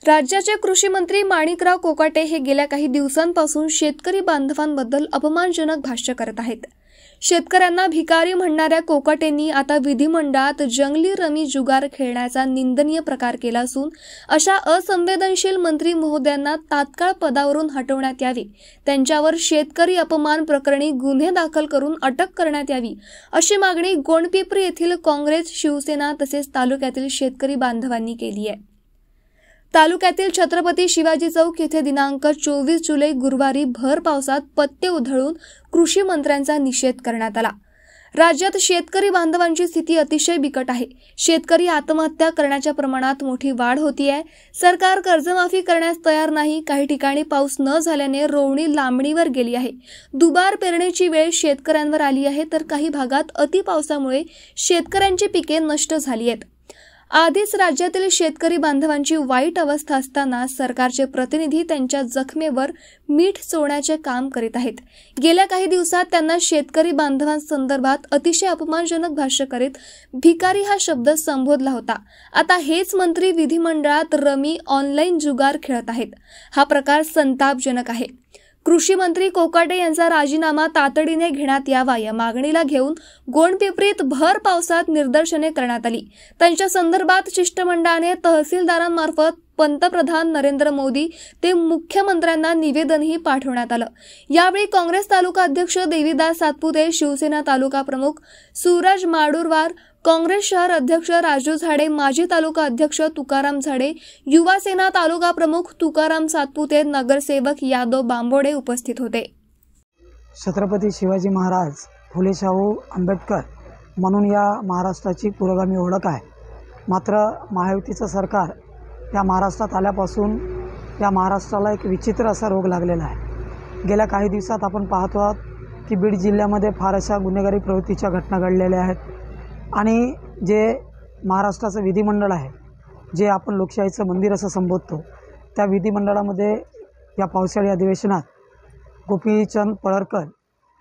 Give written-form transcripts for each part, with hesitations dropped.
राज्याचे कृषी मंत्री माणिकराव कोकाटे हे गेल्या काही दिवसांपासून शेतकरी बांधवांबद्दल अपमानजनक भाष्य करत आहेत। शेतकऱ्यांना भिकारी म्हणणाऱ्या कोकाटेंनी आता विधिमंडळात जंगली रमी जुगार खेळण्याचा निंदनीय प्रकार केला असून अशा असंवेदनशील मंत्री महोदयांना तात्काळ पदावरून हटवण्यात यावे, त्यांच्यावर शेतकरी अपमान प्रकरणी गुन्हे दाखल करून अटक करण्यात यावी अशी मागणी गोंडपिंपरी येथील काँग्रेस, शिवसेना तसेच तालुक्यातील शेतकरी बांधवांनी केली आहे। तालुक्यातील छत्रपती शिवाजी चौक येथे दिनांक 24 जुलै गुरुवारी भर पावसात पत्ते उधळून कृषी मंत्र्यांचा निषेध करण्यात आला। राज्यात शेतकरी बांधवांची स्थिती अतिशय बिकट आहे। शेतकरी आत्महत्या करण्याच्या प्रमाणात मोठी वाढ होती आहे। सरकार कर्जमाफी करण्यास तयार नाही। काही ठिकाणी पाऊस न झाल्याने रोवणी लांबणीवर गेली आहे। दुबार पेरणीची वेळ शेतकऱ्यांवर आली आहे, तर काही भागात अति पावसामुळे शेतकऱ्यांची पिके नष्ट झाली आहेत। आधीच राज्यातील शेतकरी बांधवांची वाईट अवस्था असताना सरकारचे प्रतिनिधी त्यांच्या जखमेवर मीठ चोळण्याचे काम करीत आहेत। गेल्या काही दिवसात त्यांना शेतकरी बांधवांसंदर्भात अतिशय अपमानजनक भाष्य करीत भिकारी हा शब्द संबोधला होता। आता हेच मंत्री विधिमंडळात रमी ऑनलाईन जुगार खेळत आहेत। हा प्रकार संतापजनक आहे। कृषी मंत्री कोकाटे यांचा राजीनामा तातडीने घेण्यात यावा या मागणीला घेऊन गोंडपिंपरीत भर पावसात निदर्शने करण्यात आली। त्यांच्या संदर्भात शिष्टमंडळाने तहसीलदारांमार्फत पंतप्रधान नरेंद्र मोदी ते मुख्यमंत्र्यांना निवेदनही पाठवण्यात आलं। यावेळी काँग्रेस तालुका अध्यक्ष देवीदास सातपुते, शिवसेना तालुका प्रमुख सूरज माडुरवार, काँग्रेस शहर अध्यक्ष राजू झाडे, माजी तालुका अध्यक्ष तुकाराम झाडे, युवा सेना तालुका प्रमुख तुकाराम सातपुते, नगरसेवक यादव बांबोडे उपस्थित होते। छत्रपती शिवाजी महाराज, फुले शाहू आंबेडकर म्हणून या महाराष्ट्राची पुरोगामी ओळख आहे। मात्र महायुतीचं सरकार या महाराष्ट्रात आल्यापासून या महाराष्ट्राला एक विचित्र असा रोग लागलेला आहे। गेल्या काही दिवसात आपण पाहतो आहोत की बीड जिल्ह्यामध्ये फार अशा गुन्हेगारी प्रवृत्तीच्या घटना घडलेल्या आहेत आणि जे महाराष्ट्राचं विधिमंडळ आहे, जे आपण लोकशाहीचं मंदिर असं संबोधतो, त्या विधिमंडळामध्ये या पावसाळी अधिवेशनात गोपीचंद पळरकर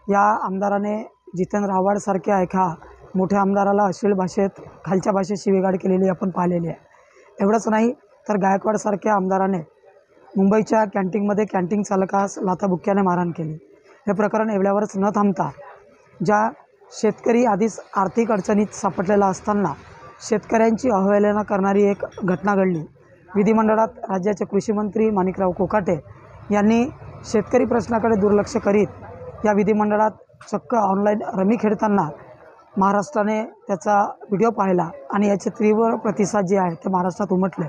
या आमदाराने जितेंद्र आव्हाडसारख्या एका मोठ्या आमदाराला अश्लील भाषेत, खालच्या भाषेत शिवीगाळ केलेली आपण पाहिलेली आहे। एवढंच नाही तर गायकवाडसारख्या आमदाराने मुंबईच्या कॅन्टीनमध्ये कॅन्टीन चालकास लाथाबुक्क्याने मारहाण केली। हे प्रकरण एवढ्यावरच न थांबता ज्या शेतकरी आधीच आर्थिक अडचणीत सापडलेला असताना शेतकऱ्यांची अवहेलना करणारी एक घटना घडली। विधिमंडळात राज्याचे कृषी मंत्री माणिकराव कोकाटे यांनी शेतकरी प्रश्नाकडे दुर्लक्ष करीत या विधिमंडळात चक्क ऑनलाईन रमी खेळताना महाराष्ट्राने त्याचा व्हिडिओ पाहिला आणि याचे तीव्र प्रतिसाद जे आहे ते महाराष्ट्रात उमटले।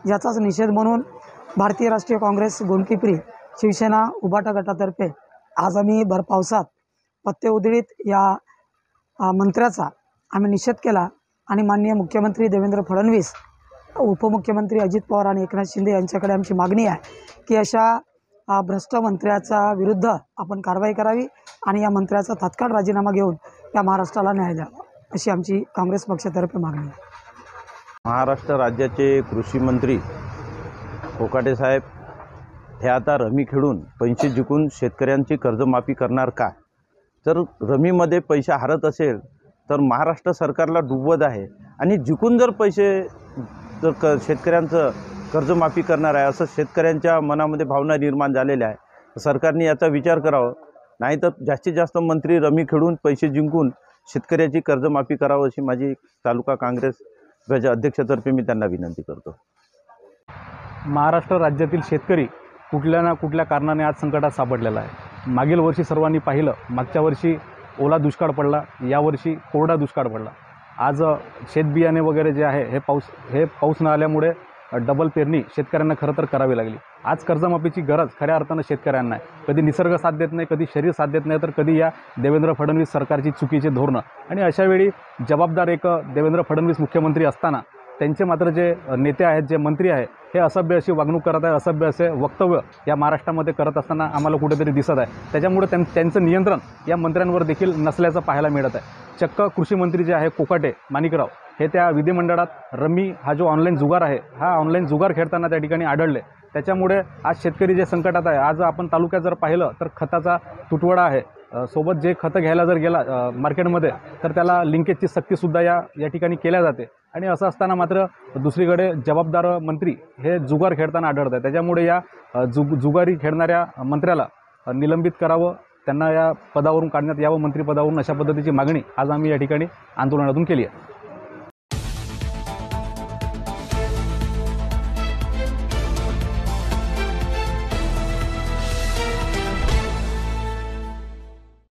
याचाच निषेध म्हणून भारतीय राष्ट्रीय काँग्रेस, गोंडपिंपरी, शिवसेना, उभाटा गटातर्फे आज आम्ही भरपावसात पत्ते उधळीत या मंत्र्याचा आम्ही निषेध केला आणि माननीय मुख्यमंत्री देवेंद्र फडणवीस, उपमुख्यमंत्री अजित पवार आणि एकनाथ शिंदे यांच्याकडे आमची मागणी आहे की अशा भ्रष्ट मंत्र्याचा विरुद्ध आपण कारवाई करावी आणि या मंत्र्याचा तात्काळ राजीनामा घेऊन या महाराष्ट्राला न्याय द्यावा अशी आमची काँग्रेस पक्षातर्फे मागणी आहे। महाराष्ट्र राज्याचे कृषी मंत्री कोकाटे साहेब हे आता रमी खेळून पैसे जिंकून शेतकऱ्यांची कर्जमाफी करणार का? जर रमीमध्ये पैसे हरत असेल तर महाराष्ट्र सरकारला डुबवत आहे आणि जिंकून जर पैसे जर शेतकऱ्यांचं कर्जमाफी करणार आहे असं शेतकऱ्यांच्या मनामध्ये भावना निर्माण झालेल्या आहे। सरकारने याचा विचार करावा, नाहीतर जास्तीत जास्त मंत्री रमी खेळून पैसे जिंकून शेतकऱ्याची कर्जमाफी करावं अशी माझी तालुका काँग्रेस अध्यक्षतर्फे मी त्यांना विनंती करतो। महाराष्ट्र राज्यातील शेतकरी कुठल्या ना कुठल्या कारणाने आज संकटात सापडलेला आहे। मागील वर्षी सर्वांनी पाहिलं, मागच्या वर्षी ओला दुष्काळ पडला, यावर्षी कोरडा दुष्काळ पडला। आज शेतबियाणे वगैरे जे आहे हे पाऊस न आल्यामुळे डबल पेरणी शेतकऱ्यांना खरं तर करावी लागली। आज कर्जमाफीची गरज खऱ्या अर्थानं शेतकऱ्यांना आहे। कधी निसर्ग साथ देत नाही, कधी शरीर साथ देत नाही, तर कधी या देवेंद्र फडणवीस सरकारची चुकीचे धोरणं आणि अशावेळी जबाबदार एक देवेंद्र फडणवीस मुख्यमंत्री असताना त्यांचे मात्र जे नेते आहेत, जे मंत्री आहे, हे असभ्य अशी वागणूक करत आहे, असभ्य असे वक्तव्य या महाराष्ट्रामध्ये करत असताना आम्हाला कुठेतरी दिसत आहे। त्याच्यामुळे त्यांचं नियंत्रण या मंत्र्यांवर देखील नसल्याचं पाहायला मिळत आहे। चक्क कृषी मंत्री जे आहे कोकाटे माणिकराव हे त्या विधिमंडळात रमी हा जो ऑनलाईन जुगार आहे, हा ऑनलाईन जुगार खेळताना त्या ठिकाणी आढळले। त्याच्यामुळे आज शेतकरी जे संकटात आहे, आज आपण तालुक्यात जर पाहिलं तर खताचा तुटवडा आहे. सोबत जे खतं घ्यायला जर गेला मार्केटमध्ये तर त्याला लिंकेजची सक्तीसुद्धा या ठिकाणी केल्या जाते. आणि असं असताना मात्र दुसरीकडे जबाबदार मंत्री हे जुगार खेळताना आढळत आहे. त्याच्यामुळे या जुगारी खेळणाऱ्या मंत्र्याला निलंबित करावं, त्यांना या पदावरून काढण्यात यावं मंत्रिपदावरून, अशा पद्धतीची मागणी आज आम्ही या ठिकाणी आंदोलनातून केली आहे.